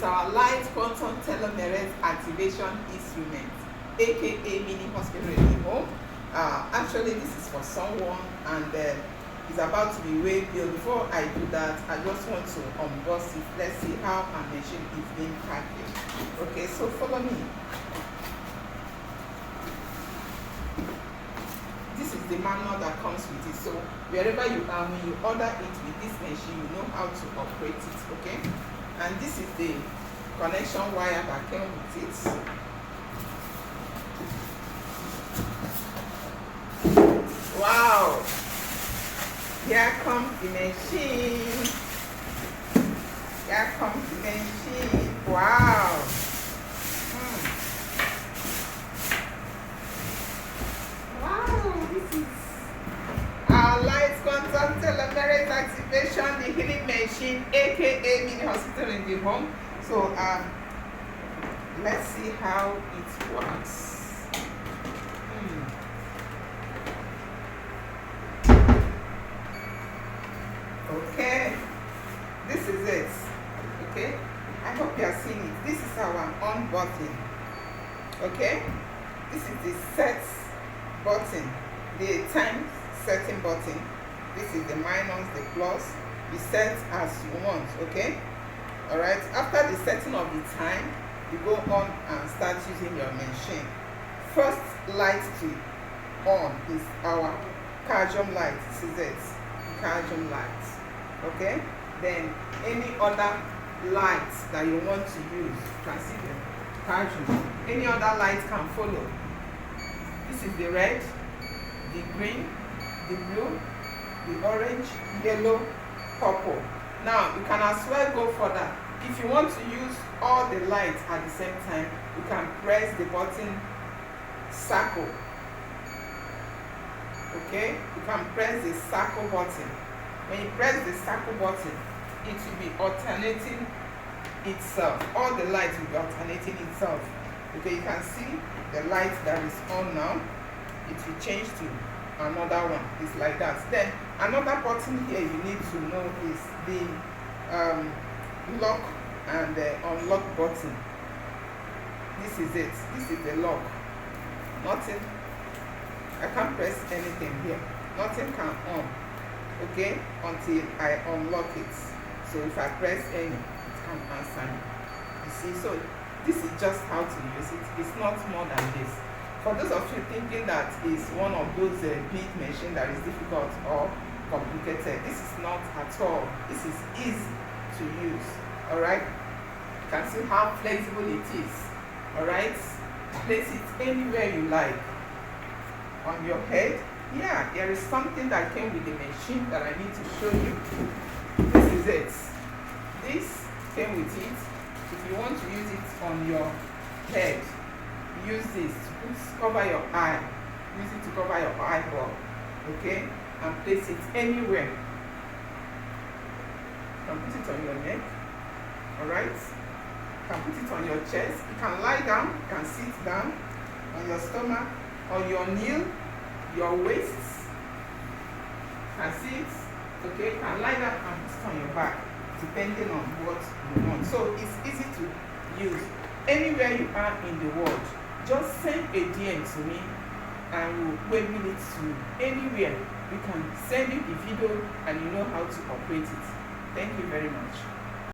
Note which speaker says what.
Speaker 1: is our light quantum telomerase activation instrument, aka mini hospital in the home. Actually, this is for someone, and it's about to be weighed. Before I do that, I just want to unbox it. Let's see how our machine is being packaged. Okay, so follow me. This is the manual that comes with it. So wherever you are, when you order it with this machine, you know how to operate it. Okay, and this is the connection wire that came with it. Wow, here comes the machine. Here comes the machine. Wow. Wow, this is our light quantum telomerase activation, the healing machine, aka mini hospital in the home. So let's see how it works. Okay, this is it. Okay, I hope you are seeing it. This is our on button. Okay, this is the set button, the time setting button. This is the minus, the plus. You set as you want. Okay, all right. After the setting of the time, you go on and start using your machine. First light to on is our cadmium light. This is it, cadmium light. Okay, then any other lights that you want to use, you can see the cadmium. Any other light can follow. This is the red, the green, the blue, the orange, yellow, purple. Now you can as well go further. If you want to use all the lights at the same time, you can press the button circle. Okay, you can press the circle button. When you press the circle button, it will be alternating itself. All the lights will be alternating itself. Okay, you can see the light that is on now. It will change to another one. It's like that. Then another button here you need to know is the lock and the unlock button. This is it. This is the lock. Nothing. I can't press anything here. Nothing can on. Okay, until I unlock it. So if I press any, it can answer me. You see, so this is just how to use it. It's not more than this. For those of you thinking that is one of those big machines that is difficult or complicated, this is not at all. This is easy to use. All right, you can see how flexible it is. All right, place it anywhere you like. On your head. Yeah, there is something that came with the machine that I need to show you. This is it. This came with it. If you want to use it on your head, use this to cover your eye. Use it to cover your eyeball. Okay? And place it anywhere. You can put it on your neck. Alright? You can put it on your chest. You can lie down. You can sit down on your stomach, on your knee, your waist. You can see it. Okay? You can lie down and put it on your back, depending on what you want. So it's easy to use. Anywhere you are in the world, just send a DM to me and we'll wave it to you. Anywhere, we can send you the video and you know how to operate it. Thank you very much.